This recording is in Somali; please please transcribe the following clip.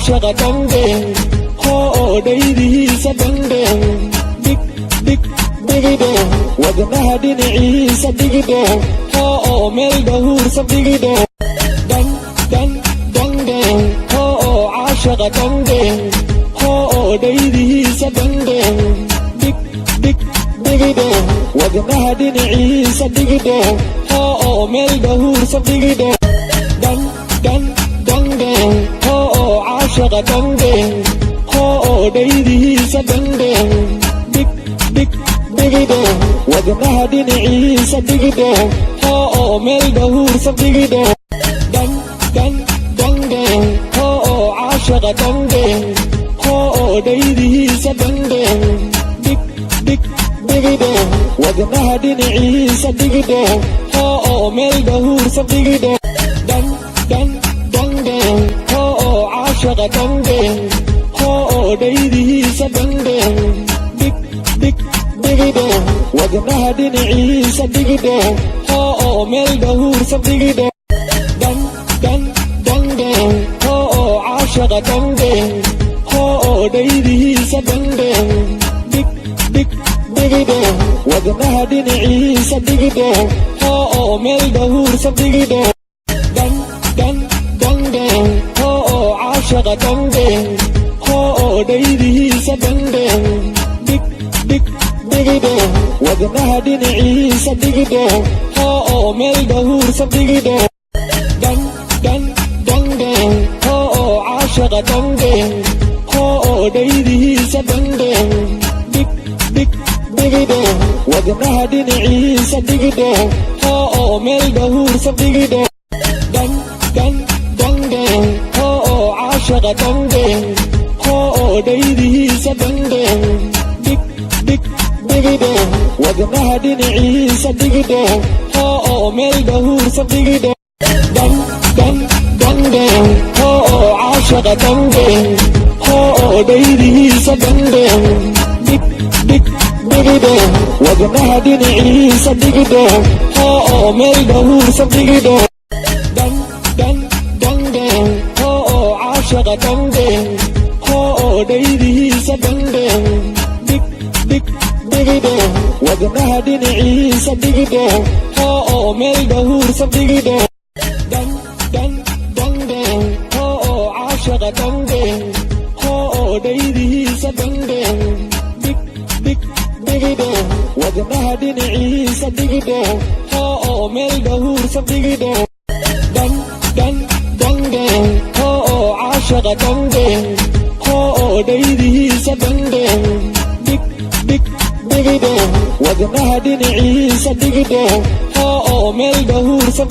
caashaqa dangeen hoo dhaydihiisa dangeen dhigidhe wadnaha dhinaciisa dhigidhe hoo meel dhahuursan dhigidhe dangeen hoo caashaqa dangeen hoo dhaydihiisa dangeen dhigidhe wadnaha dhinaciisa dhigidhe hoo meel dhahuursan dhigidhe dangeen hoo caashaqa dangeen hoo dhaydihiisa dangeen dhigidhe wadnaha dhinaciisa dhigidhe hoo meel dhahuursan dhigidhe dangeen hoo caashaqa dangeen hoo dhaydihiisa dangeen dhigidhe wadnaha dhinaciisa dhigidhe hoo meel dhahuursan dhigidhe dangeen hoo caashaqa dangeen hoo dhaydihiisa dangeen dhigidhe wadnaha dhinaciisa dhigidhe hoo meel dhahuursan dhigidhe dangeen hoo caashaqa dangeen hoo dhaydihiisa dangeen dhigidhe wadnaha dhinaciisa dhigidhe hoo meel dhahuursan dhigidhe dangeen hoo caashaqa dangeen hoo dhaydihiisa dangeen dhigidhe wadnaha dhinaciisa dhigidhe hoo meel dhahuursan dhigidhe dangeen hoo caashaqa dangeen hoo dhaydihiisa dangeen dhigidhe wadnaha dhinaciisa dhigidhe hoo meel dhahuursan dhigidhe dangeen hoo caashaqa dangeen hoo dhaydihiisa dangeen dhigidhe wadnaha dhinaciisa dhigidhe hoo meel dhahuursan dhigidhe dangeen hoo caashaqa dangeen hoo dhaydihiisa dangeen dhigidhe wadnaha dhinaciisa dhigidhe hoo meel dhahuursan dhigidhe dangeen hoo caashaqa dangeen hoo dhaydihiisa dangeen dhigidhe wadnaha dhinaciisa dhigidhe hoo meel dhahuursan dhigidhe dangeen hoo caashaqa dangeen hoo dhaydihiisa dangeen dhigidhe wadnaha dhinaciisa dhigidhe hoo meel dhahuursan dhigidhe dangeen hoo caashaqa dangeen hoo dhaydihiisa dangeen dhigidhe wadnaha dhinaciisa dhigidhe hoo meel dhahuursan